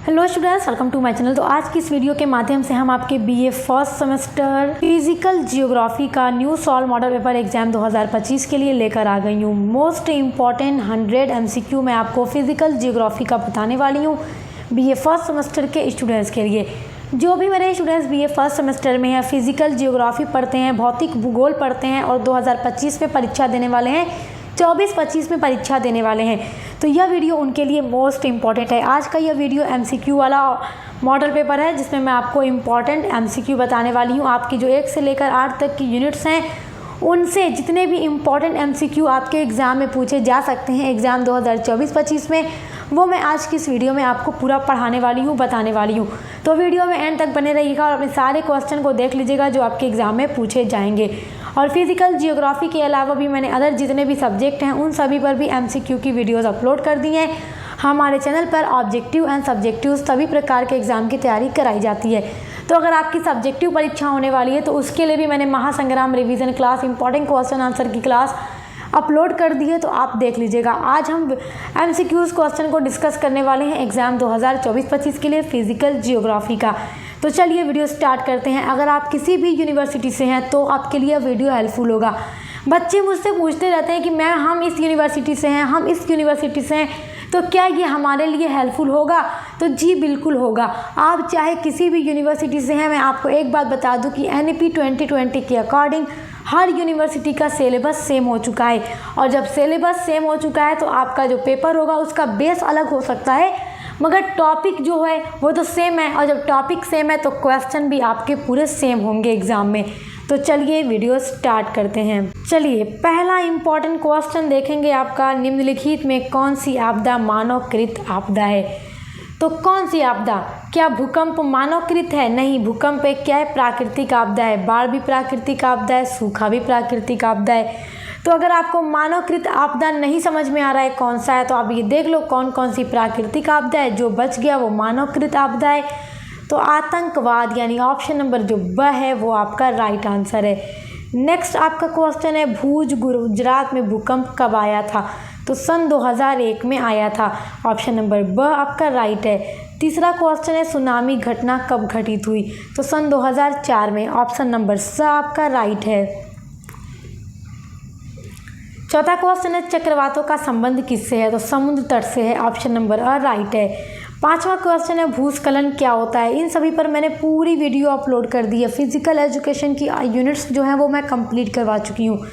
Hello students, welcome to my channel. तो आज की इस वीडियो के माध्यम से हम आपके BA first semester physical geography का new solve model paper exam 2025 के लिए लेकर आ गई हूँ। मोस्ट इम्पॉर्टेंट 100 एमसीक्यू मैं आपको फिजिकल जियोग्राफी का बताने वाली हूँ बीए फर्स्ट सेमेस्टर के स्टूडेंट्स के लिए। जो भी मेरे स्टूडेंट्स बीए फर्स्ट सेमेस्टर में हैं, फिजिकल जियोग्राफी पढ़ते हैं, भौतिक भूगोल पढ़ते हैं और 2025 में परीक्षा देने वाले हैं, 24-25 में परीक्षा देने वाले हैं, तो यह वीडियो उनके लिए मोस्ट इम्पॉर्टेंट है। आज का यह वीडियो एमसीक्यू वाला मॉडल पेपर है जिसमें मैं आपको इम्पॉर्टेंट एमसीक्यू बताने वाली हूँ। आपकी जो 1 से लेकर 8 तक की यूनिट्स हैं उनसे जितने भी इम्पॉर्टेंट एमसीक्यू आपके एग्ज़ाम में पूछे जा सकते हैं एग्ज़ाम 2024-25 में, वो मैं आज की इस वीडियो में आपको पूरा पढ़ाने वाली हूँ, बताने वाली हूँ। तो वीडियो में एंड तक बने रहिएगा और अपने सारे क्वेश्चन को देख लीजिएगा जो आपके एग्ज़ाम में पूछे जाएंगे। और फिजिकल जियोग्राफी के अलावा भी मैंने अदर जितने भी सब्जेक्ट हैं उन सभी पर भी एमसीक्यू की वीडियोस अपलोड कर दी हैं। हमारे चैनल पर ऑब्जेक्टिव एंड सब्जेक्टिव सभी प्रकार के एग्ज़ाम की तैयारी कराई जाती है। तो अगर आपकी सब्जेक्टिव परीक्षा होने वाली है तो उसके लिए भी मैंने महासंग्राम revision class, important question answer की क्लास अपलोड कर दी है, तो आप देख लीजिएगा। आज हम एमसीक्यूज क्वेश्चन को डिस्कस करने वाले हैं एग्ज़ाम 2024-25 के लिए फिजिकल जियोग्राफी का। तो चलिए वीडियो स्टार्ट करते हैं। अगर आप किसी भी यूनिवर्सिटी से हैं तो आपके लिए वीडियो हेल्पफुल होगा। बच्चे मुझसे पूछते रहते हैं कि मैम हम इस यूनिवर्सिटी से हैं, हम इस यूनिवर्सिटी से हैं, तो क्या ये हमारे लिए हेल्पफुल होगा? तो जी बिल्कुल होगा। आप चाहे किसी भी यूनिवर्सिटी से हैं, मैं आपको एक बात बता दूं कि एनईपी 2020 के अकॉर्डिंग हर यूनिवर्सिटी का सिलेबस सेम हो चुका है। और जब सिलेबस सेम हो चुका है तो आपका जो पेपर होगा उसका बेस अलग हो सकता है, मगर टॉपिक जो है वो तो सेम है। और जब टॉपिक सेम है तो क्वेश्चन भी आपके पूरे सेम होंगे एग्ज़ाम में। तो चलिए वीडियो स्टार्ट करते हैं। चलिए पहला इम्पॉर्टेंट क्वेश्चन देखेंगे आपका, निम्नलिखित में कौन सी आपदा मानवकृत आपदा है? तो कौन सी आपदा? क्या भूकंप मानवकृत है? नहीं, भूकंप एक क्या है? प्राकृतिक आपदा है। बाढ़ भी प्राकृतिक आपदा है, सूखा भी प्राकृतिक आपदा है। तो अगर आपको मानवकृत आपदा नहीं समझ में आ रहा है कौन सा है, तो आप ये देख लो कौन कौन सी प्राकृतिक आपदा है। जो बच गया वो मानवकृत आपदा है। तो आतंकवाद यानी ऑप्शन नंबर जो ब है वो आपका राइट आंसर है। नेक्स्ट आपका क्वेश्चन है, भूज गुजरात में भूकंप कब आया था? तो सन 2001 में आया था। ऑप्शन नंबर ब आपका राइट है। तीसरा क्वेश्चन है, सुनामी घटना कब घटित हुई? तो सन 2004 में। ऑप्शन नंबर स आपका राइट है। चौथा क्वेश्चन है, चक्रवातों का संबंध किससे है? तो समुद्र तट से है। ऑप्शन नंबर अ राइट है। पांचवा क्वेश्चन है, भूस्खलन क्या होता है? इन सभी पर मैंने पूरी वीडियो अपलोड कर दी है। फिजिकल एजुकेशन की यूनिट्स जो हैं वो मैं कंप्लीट करवा चुकी हूँ।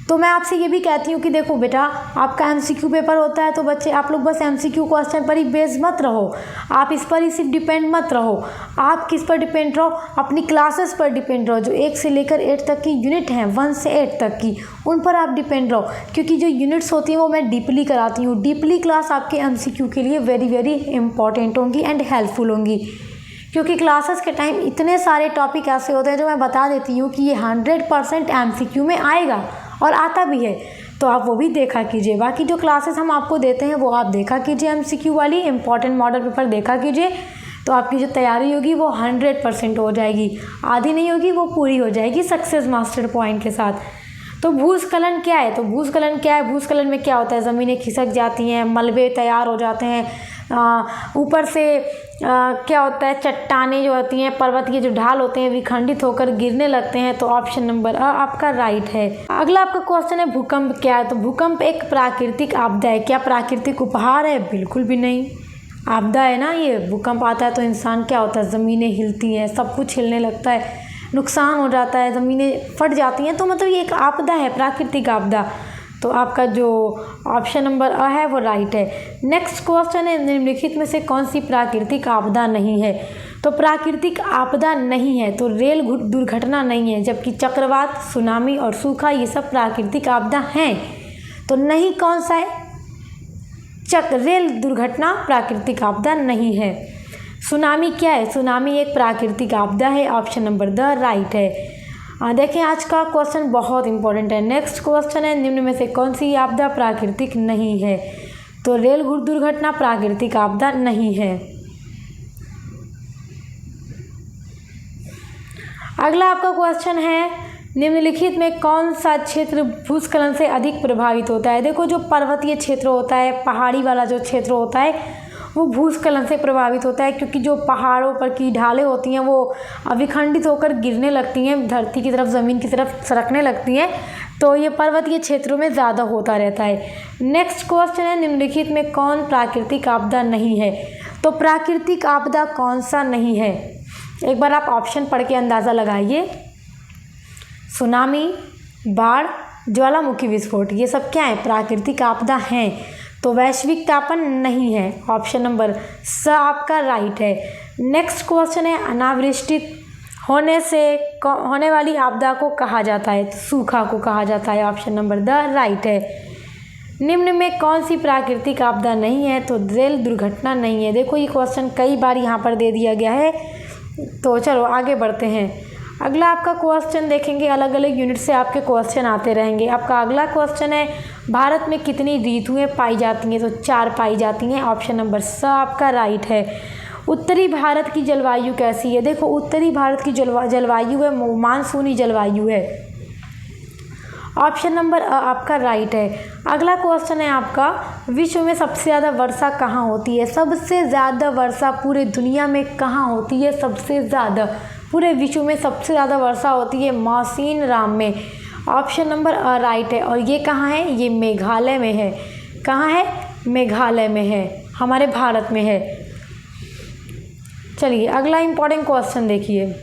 तो मैं आपसे ये भी कहती हूँ कि देखो बेटा, आपका एमसीक्यू पेपर होता है तो बच्चे आप लोग बस एमसीक्यू क्वेश्चन पर ही बेस मत रहो, आप इस पर ही सिर्फ डिपेंड मत रहो। आप किस पर डिपेंड रहो? अपनी क्लासेस पर डिपेंड रहो। जो 1 से लेकर 8 तक की यूनिट हैं, 1 से 8 तक की, उन पर आप डिपेंड रहो, क्योंकि जो यूनिट्स होती हैं वो मैं डीपली कराती हूँ। डीपली क्लास आपके एमसीक्यू के लिए वेरी वेरी इंपॉर्टेंट होंगी एंड हेल्पफुल होंगी, क्योंकि क्लासेस के टाइम इतने सारे टॉपिक ऐसे होते हैं जो मैं बता देती हूँ कि ये 100% एमसीक्यू में आएगा और आता भी है, तो आप वो भी देखा कीजिए। बाकी जो क्लासेस हम आपको देते हैं वो आप देखा कीजिए, एमसीक्यू वाली इंपॉर्टेंट मॉडल पेपर देखा कीजिए, तो आपकी जो तैयारी होगी वो 100% हो जाएगी। आधी नहीं होगी, वो पूरी हो जाएगी सक्सेस मास्टर पॉइंट के साथ। तो भूस्खलन क्या है? तो भूस्खलन क्या है? भूस्खलन में क्या होता है? ज़मीनें खिसक जाती हैं, मलबे तैयार हो जाते हैं, ऊपर से क्या होता है, चट्टानें जो होती हैं, पर्वत के जो ढाल होते हैं विखंडित होकर गिरने लगते हैं। तो ऑप्शन नंबर अ आपका राइट है। अगला आपका क्वेश्चन है, भूकंप क्या है? तो भूकंप एक प्राकृतिक आपदा है। क्या प्राकृतिक उपहार है? बिल्कुल भी नहीं, आपदा है ना ये। भूकंप आता है तो इंसान क्या होता है, ज़मीनें हिलती हैं, सब कुछ हिलने लगता है, नुकसान हो जाता है, ज़मीनें फट जाती हैं, तो मतलब ये एक आपदा है, प्राकृतिक आपदा। तो आपका जो ऑप्शन नंबर अ है वो राइट है। नेक्स्ट क्वेश्चन है, निम्नलिखित में से कौन सी प्राकृतिक आपदा नहीं है? तो प्राकृतिक आपदा नहीं है तो रेल दुर्घटना नहीं है, जबकि चक्रवात, सुनामी और सूखा ये सब प्राकृतिक आपदा हैं। तो नहीं कौन सा है? रेल दुर्घटना प्राकृतिक आपदा नहीं है। सुनामी क्या है? सुनामी एक प्राकृतिक आपदा है। ऑप्शन नंबर द राइट है। देखें आज का क्वेश्चन बहुत इंपॉर्टेंट है। नेक्स्ट क्वेश्चन है, निम्न में से कौन सी आपदा प्राकृतिक नहीं है? तो रेल दुर्घटना प्राकृतिक आपदा नहीं है। अगला आपका क्वेश्चन है, निम्नलिखित में कौन सा क्षेत्र भूस्खलन से अधिक प्रभावित होता है? देखो जो पर्वतीय क्षेत्र होता है, पहाड़ी वाला जो क्षेत्र होता है, वो भूस्खलन से प्रभावित होता है, क्योंकि जो पहाड़ों पर की ढालें होती हैं वो अविखंडित होकर गिरने लगती हैं, धरती की तरफ, ज़मीन की तरफ सरकने लगती हैं, तो ये पर्वतीय क्षेत्रों में ज़्यादा होता रहता है। नेक्स्ट क्वेश्चन है, निम्नलिखित में कौन प्राकृतिक आपदा नहीं है? तो प्राकृतिक आपदा कौन सा नहीं है? एक बार आप ऑप्शन पढ़ के अंदाज़ा लगाइए। सुनामी, बाढ़, ज्वालामुखी विस्फोट, ये सब क्या है? प्राकृतिक आपदा हैं। तो वैश्विक तापन नहीं है, ऑप्शन नंबर स आपका राइट है। नेक्स्ट क्वेश्चन है, अनावृष्टि होने वाली आपदा को कहा जाता है? तो सूखा को कहा जाता है, ऑप्शन नंबर द राइट है। निम्न में कौन सी प्राकृतिक आपदा नहीं है? तो रेल दुर्घटना नहीं है। देखो ये क्वेश्चन कई बार यहाँ पर दे दिया गया है, तो चलो आगे बढ़ते हैं। अगला आपका क्वेश्चन देखेंगे, अलग अलग यूनिट से आपके क्वेश्चन आते रहेंगे। आपका अगला क्वेश्चन है, भारत में कितनी ऋतुएं पाई जाती हैं? तो 4 पाई जाती हैं, ऑप्शन नंबर स आपका राइट है। उत्तरी भारत की जलवायु कैसी है? देखो उत्तरी भारत की जलवायु है मानसूनी जलवायु है, ऑप्शन नंबर आपका राइट है। अगला क्वेश्चन है आपका, विश्व में सबसे ज़्यादा वर्षा कहाँ होती है? सबसे ज़्यादा वर्षा पूरे दुनिया में कहाँ होती है? सबसे ज़्यादा पूरे विश्व में सबसे ज़्यादा वर्षा होती है मौसिन राम में, ऑप्शन नंबर राइट है। और ये कहाँ है? ये मेघालय में है। कहाँ है? मेघालय में है, हमारे भारत में है। चलिए अगला इम्पोर्टेंट क्वेश्चन देखिए,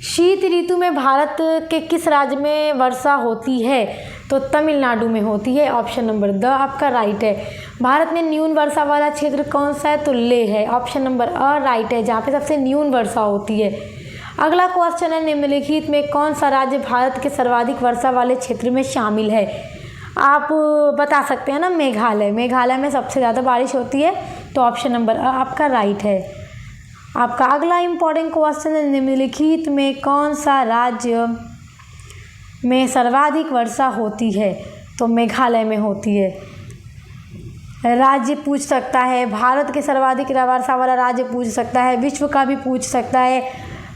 शीत ऋतु में भारत के किस राज्य में वर्षा होती है? तो तमिलनाडु में होती है, ऑप्शन नंबर द आपका राइट है। भारत में न्यून वर्षा वाला क्षेत्र कौन सा है? तो लेह है, ऑप्शन नंबर राइट है, जहाँ पे सबसे न्यून वर्षा होती है। अगला क्वेश्चन है, निम्नलिखित में कौन सा राज्य भारत के सर्वाधिक वर्षा वाले क्षेत्र में शामिल है? आप बता सकते हैं ना, मेघालय। मेघालय में सबसे ज़्यादा बारिश होती है, तो ऑप्शन नंबर आपका राइट है। आपका अगला इम्पोर्टेंट क्वेश्चन है, निम्नलिखित में कौन सा राज्य में सर्वाधिक वर्षा होती है? तो मेघालय में होती है। राज्य पूछ सकता है, भारत के सर्वाधिक वर्षा वाला राज्य पूछ सकता है, विश्व का भी पूछ सकता है,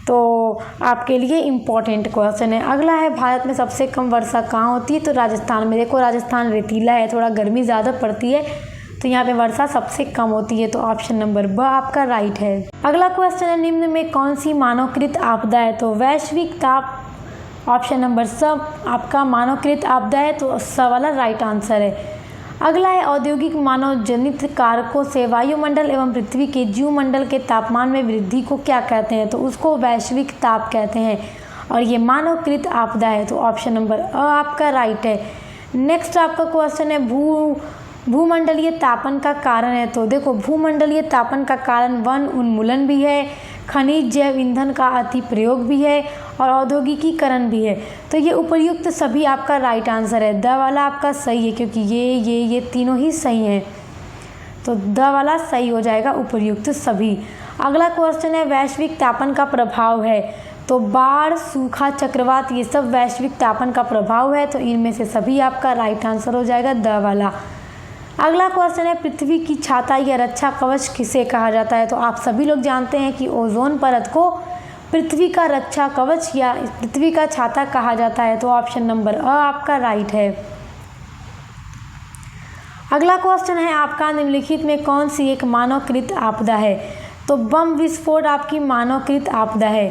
तो आपके लिए इम्पोर्टेंट क्वेश्चन है। अगला है, भारत में सबसे कम वर्षा कहाँ होती है? तो राजस्थान में। देखो राजस्थान रेतीला है, थोड़ा गर्मी ज़्यादा पड़ती है, तो यहाँ पे वर्षा सबसे कम होती है, तो ऑप्शन नंबर ब आपका राइट है। अगला क्वेश्चन है, निम्न में कौन सी मानवकृत आपदा है? तो वैश्विक ताप, ऑप्शन नंबर स आपका मानवकृत आपदा है, तो स वाला राइट आंसर है। अगला है, औद्योगिक मानव जनित कारकों से वायुमंडल एवं पृथ्वी के जीवमंडल के तापमान में वृद्धि को क्या कहते हैं? तो उसको वैश्विक ताप कहते हैं, और ये मानवकृत आपदा है, तो ऑप्शन नंबर आपका राइट है। नेक्स्ट आपका क्वेश्चन है, भूमंडलीय तापन का कारण है? तो देखो भूमंडलीय तापन का कारण वन उन्मूलन भी है, खनिज जैव ईंधन का अति प्रयोग भी है, और औद्योगिकीकरण भी है, तो ये उपर्युक्त सभी आपका राइट आंसर है। द वाला आपका सही है, क्योंकि ये तीनों ही सही हैं, तो द वाला सही हो जाएगा, उपर्युक्त सभी। अगला क्वेश्चन है, वैश्विक तापन का प्रभाव है? तो बाढ़, सूखा, चक्रवात, ये सब वैश्विक तापन का प्रभाव है, तो इनमें से सभी आपका राइट आंसर हो जाएगा, द वाला। अगला क्वेश्चन है, पृथ्वी की छाता या रक्षा कवच किसे कहा जाता है? तो आप सभी लोग जानते हैं कि ओजोन परत को पृथ्वी का रक्षा कवच या पृथ्वी का छाता कहा जाता है, तो ऑप्शन नंबर आपका राइट है। अगला क्वेश्चन है आपका, निम्नलिखित में कौन सी एक मानवकृत आपदा है? तो बम विस्फोट आपकी मानवकृत आपदा है,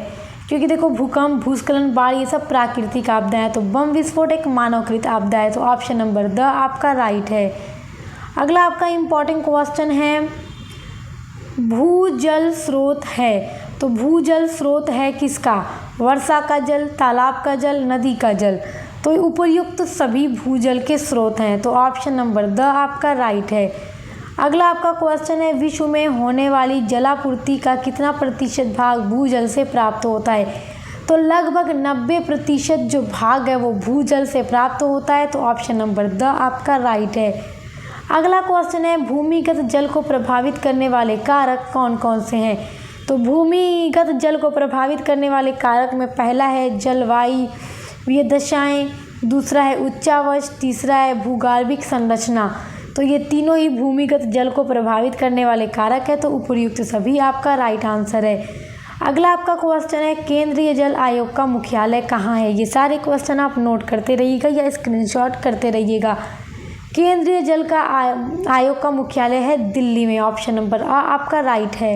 क्योंकि देखो भूकंप, भूस्खलन, बाढ़, ये सब प्राकृतिक आपदा है, तो बम विस्फोट एक मानवकृत आपदा है, तो ऑप्शन नंबर द आपका राइट है। अगला आपका इम्पोर्टेंट क्वेश्चन है, भूजल स्रोत है? तो भूजल स्रोत है किसका? वर्षा का जल, तालाब का जल, नदी का जल, तो उपर्युक्त सभी भूजल के स्रोत हैं, तो ऑप्शन नंबर द आपका राइट है। अगला आपका क्वेश्चन है, विश्व में होने वाली जलापूर्ति का कितना प्रतिशत भाग भूजल से प्राप्त होता है? तो लगभग 90% जो भाग है वो भूजल से प्राप्त होता है, तो ऑप्शन नंबर द आपका राइट है। अगला क्वेश्चन है, भूमिगत जल को प्रभावित करने वाले कारक कौन कौन से हैं? तो भूमिगत जल को प्रभावित करने वाले कारक में पहला है जलवायु दशाएं, दूसरा है उच्चावच, तीसरा है भूगर्भिक संरचना, तो ये तीनों ही भूमिगत जल को प्रभावित करने वाले कारक है, तो उपर्युक्त सभी आपका राइट आंसर है। अगला आपका क्वेश्चन है, केंद्रीय जल आयोग का मुख्यालय कहाँ है? ये सारे क्वेश्चन आप नोट करते रहिएगा या स्क्रीनशॉट करते रहिएगा। केंद्रीय जल का आयोग का मुख्यालय है दिल्ली में। ऑप्शन नंबर आ आपका राइट है।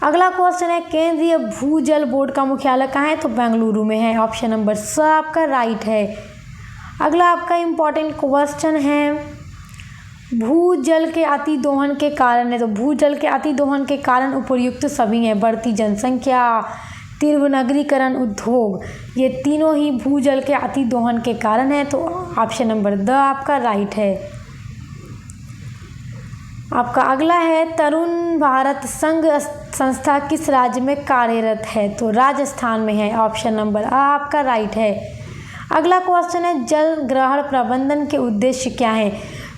अगला क्वेश्चन है केंद्रीय भूजल बोर्ड का मुख्यालय कहाँ है? तो बेंगलुरु में है। ऑप्शन नंबर स आपका राइट है। अगला आपका इम्पॉर्टेंट क्वेश्चन है भूजल के अतिदोहन के कारण है। तो भूजल के अतिदोहन के कारण उपर्युक्त सभी हैं, बढ़ती जनसंख्या, तीव्र नगरीकरण, उद्योग, ये तीनों ही भूजल के अतिदोहन के कारण है। तो ऑप्शन नंबर द आपका राइट है। आपका अगला है तरुण भारत संघ संस्था किस राज्य में कार्यरत है? तो राजस्थान में है। ऑप्शन नंबर आ आपका राइट है। अगला क्वेश्चन है जल ग्रहण प्रबंधन के उद्देश्य क्या है?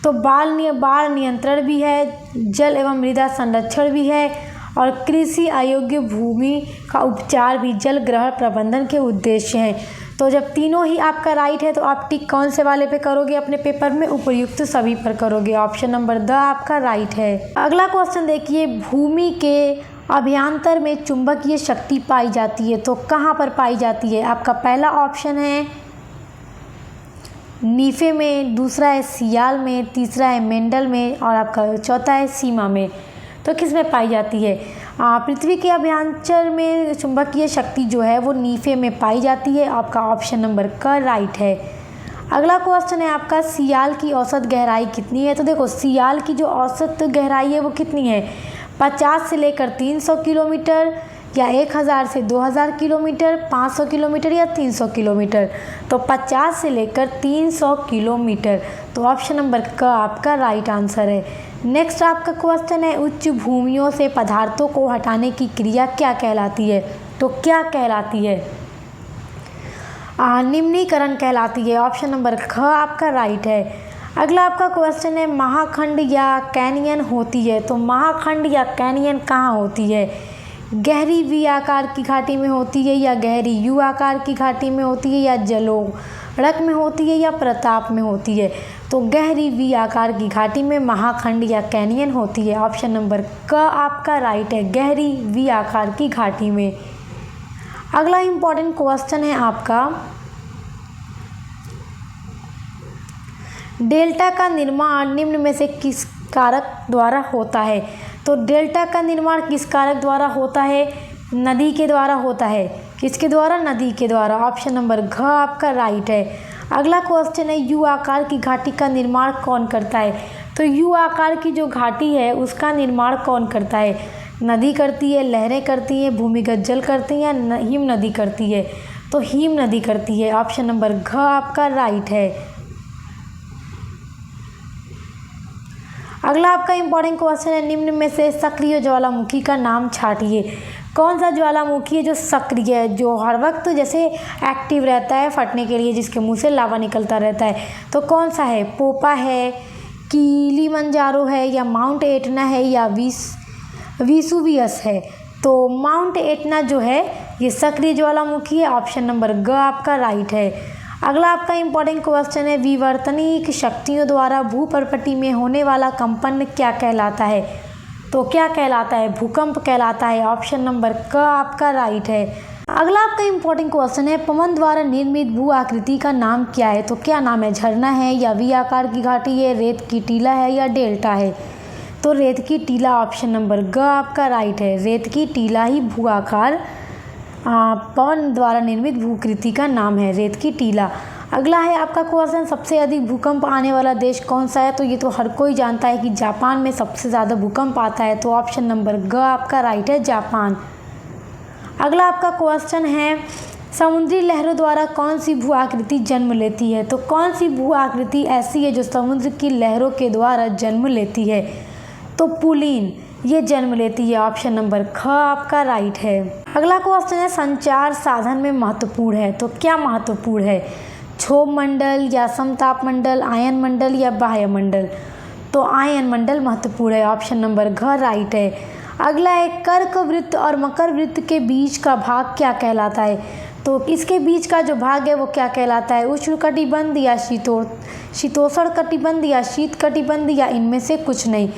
तो बाढ़ नियंत्रण भी है, जल एवं मृदा संरक्षण भी है और कृषि अयोग्य भूमि का उपचार भी जल ग्रहण प्रबंधन के उद्देश्य हैं। तो जब तीनों ही आपका राइट है तो आप टिक कौन से वाले पे करोगे अपने पेपर में? उपर्युक्त सभी पर करोगे। ऑप्शन नंबर द आपका राइट है। अगला क्वेश्चन देखिए भूमि के अभ्यंतर में चुंबकीय शक्ति पाई जाती है, तो कहाँ पर पाई जाती है? आपका पहला ऑप्शन है नीफे में, दूसरा है सियाल में, तीसरा है मेंडल में और आपका चौथा है सीमा में। तो किस में पाई जाती है? पृथ्वी के अभ्यंतर में चुंबकीय शक्ति जो है वो नीफे में पाई जाती है। आपका ऑप्शन नंबर का राइट है। अगला क्वेश्चन है आपका सियाल की औसत गहराई कितनी है? तो देखो सियाल की जो औसत गहराई है वो कितनी है? 50 से लेकर 300 किलोमीटर या 1000 से 2000 किलोमीटर, 500 किलोमीटर या 300 किलोमीटर। तो 50 से लेकर 300 किलोमीटर। तो ऑप्शन नंबर का आपका राइट आंसर है। नेक्स्ट आपका क्वेश्चन है उच्च भूमियों से पदार्थों को हटाने की क्रिया क्या कहलाती है? तो क्या कहलाती है? निम्नीकरण कहलाती है। ऑप्शन नंबर ख आपका राइट है। अगला आपका क्वेश्चन है महाखंड या कैनियन होती है, तो महाखंड या कैनियन कहाँ होती है? गहरी वी आकार की घाटी में होती है या गहरी यू आकार की घाटी में होती है या जलोढ़ में होती है या प्रताप में होती है? तो गहरी वी आकार की घाटी में महाखंड या कैनियन होती है। ऑप्शन नंबर क आपका राइट है, गहरी वी आकार की घाटी में। अगला इम्पॉर्टेंट क्वेश्चन है आपका डेल्टा का निर्माण निम्न में से किस कारक द्वारा होता है? तो डेल्टा का निर्माण किस कारक द्वारा होता है? नदी के द्वारा होता है। किसके द्वारा? नदी के द्वारा। ऑप्शन नंबर घ आपका राइट है। अगला क्वेश्चन है यू आकार की घाटी का निर्माण कौन करता है? तो यू आकार की जो घाटी है उसका निर्माण कौन करता है? नदी करती है, लहरें करती हैं, भूमिगत जल करती हैं या हिम नदी करती है? तो हिम नदी करती है। ऑप्शन नंबर घ आपका राइट है। अगला आपका इम्पॉर्टेंट क्वेश्चन है निम्न में से सक्रिय ज्वालामुखी का नाम छाटिए। कौन सा ज्वालामुखी है जो सक्रिय है, जो हर वक्त जैसे एक्टिव रहता है फटने के लिए, जिसके मुंह से लावा निकलता रहता है? तो कौन सा है? पोपा है, किलिमंजारो है या माउंट एटना है या विसुवियस है? तो माउंट एटना जो है ये सक्रिय ज्वालामुखी है। ऑप्शन नंबर ग आपका राइट है। अगला आपका इम्पॉर्टेंट क्वेश्चन है विवर्तनिक शक्तियों द्वारा भूपर्पटी में होने वाला कंपन क्या कहलाता है? तो क्या कहलाता है? भूकंप कहलाता है। ऑप्शन नंबर क आपका राइट है। अगला आपका इम्पॉर्टेंट क्वेश्चन है पवन द्वारा निर्मित भू आकृति का नाम क्या है? तो क्या नाम है? झरना है या वी आकार की घाटी है, रेत की टीला है या डेल्टा है? तो रेत की टीला। ऑप्शन नंबर ग आपका राइट है। रेत की टीला ही भू आकार पवन द्वारा निर्मित भूकृति का नाम है, रेत की टीला। अगला है आपका क्वेश्चन सबसे अधिक भूकंप आने वाला देश कौन सा है? तो ये तो हर कोई जानता है कि जापान में सबसे ज़्यादा भूकंप आता है। तो ऑप्शन नंबर ग आपका राइट है, जापान। अगला आपका क्वेश्चन है समुद्री लहरों द्वारा कौन सी भू आकृति जन्म लेती है? तो कौन सी भू आकृति ऐसी है जो समुद्र की लहरों के द्वारा जन्म लेती है? तो पुलिन ये जन्म लेती है। ऑप्शन नंबर ख आपका राइट है। अगला क्वेश्चन है संचार साधन में महत्वपूर्ण है, तो क्या महत्वपूर्ण है? क्षोभ मंडल या समताप मंडल, आयन मंडल या बाह्य मंडल? तो आयन मंडल महत्वपूर्ण है। ऑप्शन नंबर घ राइट है। अगला है कर्क वृत्त और मकर वृत्त के बीच का भाग क्या कहलाता है? तो इसके बीच का जो भाग है वो क्या कहलाता है? उष्ण कटिबंध या शीतोष्ण कटिबंध या शीत कटिबंध या इनमें से कुछ नहीं?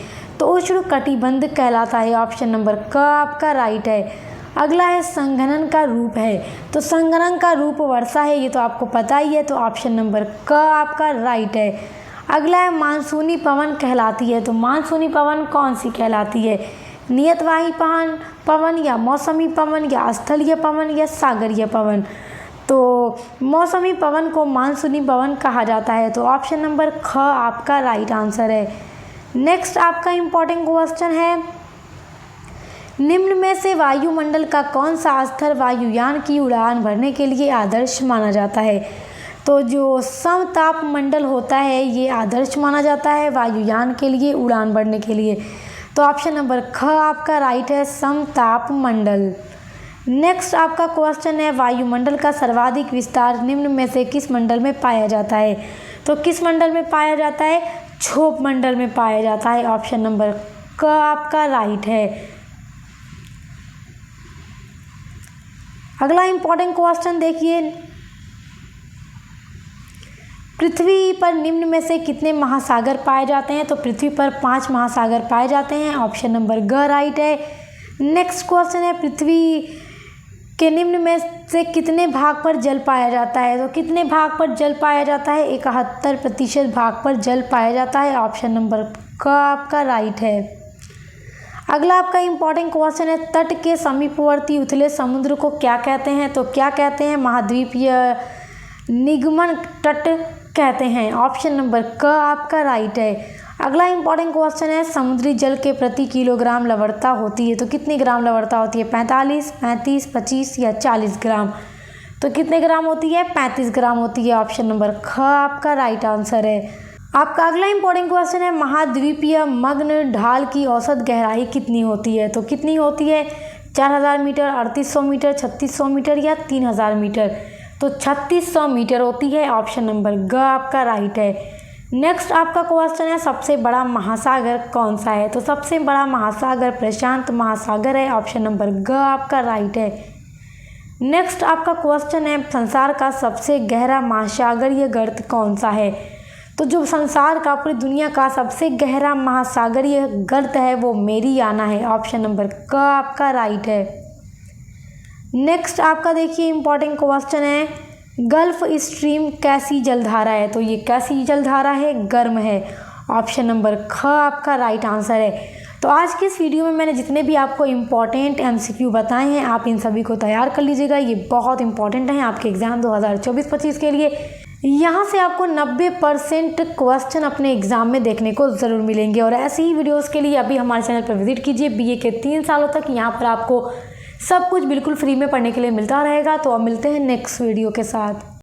तो उष्ण कटिबंध कहलाता है। ऑप्शन नंबर क आपका राइट है। अगला है संघनन का रूप है, तो संघनन का रूप वर्षा है, ये तो आपको पता ही है, तो ऑप्शन नंबर क आपका राइट है। अगला है मानसूनी पवन कहलाती है, तो मानसूनी पवन कौन सी कहलाती है? नियतवाही पवन या मौसमी पवन या स्थलीय पवन या सागरीय पवन? तो मौसमी पवन को मानसूनी पवन कहा जाता है, तो ऑप्शन नंबर ख आपका राइट आंसर है। नेक्स्ट आपका इम्पोर्टेंट क्वेश्चन है, निम्न में से वायुमंडल का कौन सा स्तर वायुयान की उड़ान भरने के लिए आदर्श माना जाता है? तो जो समताप मंडल होता है ये आदर्श माना जाता है वायुयान के लिए उड़ान भरने के लिए, तो ऑप्शन नंबर ख आपका राइट है, समताप मंडल। नेक्स्ट आपका क्वेश्चन है, वायुमंडल का सर्वाधिक विस्तार निम्न में से किस मंडल में पाया जाता है? तो किस मंडल में पाया जाता है? क्षोभ मंडल में पाया जाता है, ऑप्शन नंबर क आपका राइट है। अगला इंपॉर्टेंट क्वेश्चन देखिए, पृथ्वी पर निम्न में से कितने महासागर पाए जाते हैं? तो पृथ्वी पर 5 महासागर पाए जाते हैं, ऑप्शन नंबर ग राइट है। नेक्स्ट क्वेश्चन है, पृथ्वी के निम्न में से कितने भाग पर जल पाया जाता है? तो कितने भाग पर जल पाया जाता है? 71% भाग पर जल पाया जाता है, ऑप्शन नंबर क आपका राइट है। अगला आपका इम्पॉर्टेंट क्वेश्चन है, तट के समीपवर्ती उथले समुद्र को क्या कहते हैं? तो क्या कहते हैं? महाद्वीपीय निगमन तट कहते हैं, ऑप्शन नंबर क आपका राइट है। अगला इंपॉर्टेंट क्वेश्चन है, समुद्री जल के प्रति किलोग्राम लवणता होती है, तो कितनी ग्राम लवणता होती है? 45, 35, 25 या 40 ग्राम? तो कितने ग्राम होती है? 35 ग्राम होती है, ऑप्शन नंबर ख आपका राइट आंसर है। आपका अगला इंपॉर्टेंट क्वेश्चन है, महाद्वीपीय मग्न ढाल की औसत गहराई कितनी होती है? तो कितनी होती है? 4000 मीटर, 3800 मीटर, 3600 मीटर या 3000 मीटर? तो 3600 मीटर होती है, ऑप्शन नंबर ग आपका राइट है। नेक्स्ट आपका क्वेश्चन है, सबसे बड़ा महासागर कौन सा है? तो सबसे बड़ा महासागर प्रशांत महासागर है, ऑप्शन नंबर ग आपका राइट है। नेक्स्ट आपका क्वेश्चन है, संसार का सबसे गहरा महासागरीय गर्त कौन सा है? तो जो संसार का, पूरी दुनिया का सबसे गहरा महासागरीय गर्त है वो मेरियाना है, ऑप्शन नंबर क आपका राइट है। नेक्स्ट आपका देखिए इंपॉर्टेंट क्वेश्चन है, गल्फ स्ट्रीम कैसी जलधारा है? तो ये कैसी जलधारा है? गर्म है, ऑप्शन नंबर ख आपका राइट आंसर है। तो आज के इस वीडियो में मैंने जितने भी आपको इम्पॉर्टेंट MCQ बताए हैं आप इन सभी को तैयार कर लीजिएगा, ये बहुत इंपॉर्टेंट हैं आपके एग्ज़ाम 2024-25 के लिए। यहाँ से आपको 90% क्वेश्चन अपने एग्ज़ाम में देखने को ज़रूर मिलेंगे, और ऐसी ही वीडियोज़ के लिए अभी हमारे चैनल पर विजिट कीजिए। BA के 3 सालों तक यहाँ पर आपको सब कुछ बिल्कुल फ्री में पढ़ने के लिए मिलता रहेगा। तो अब मिलते हैं नेक्स्ट वीडियो के साथ।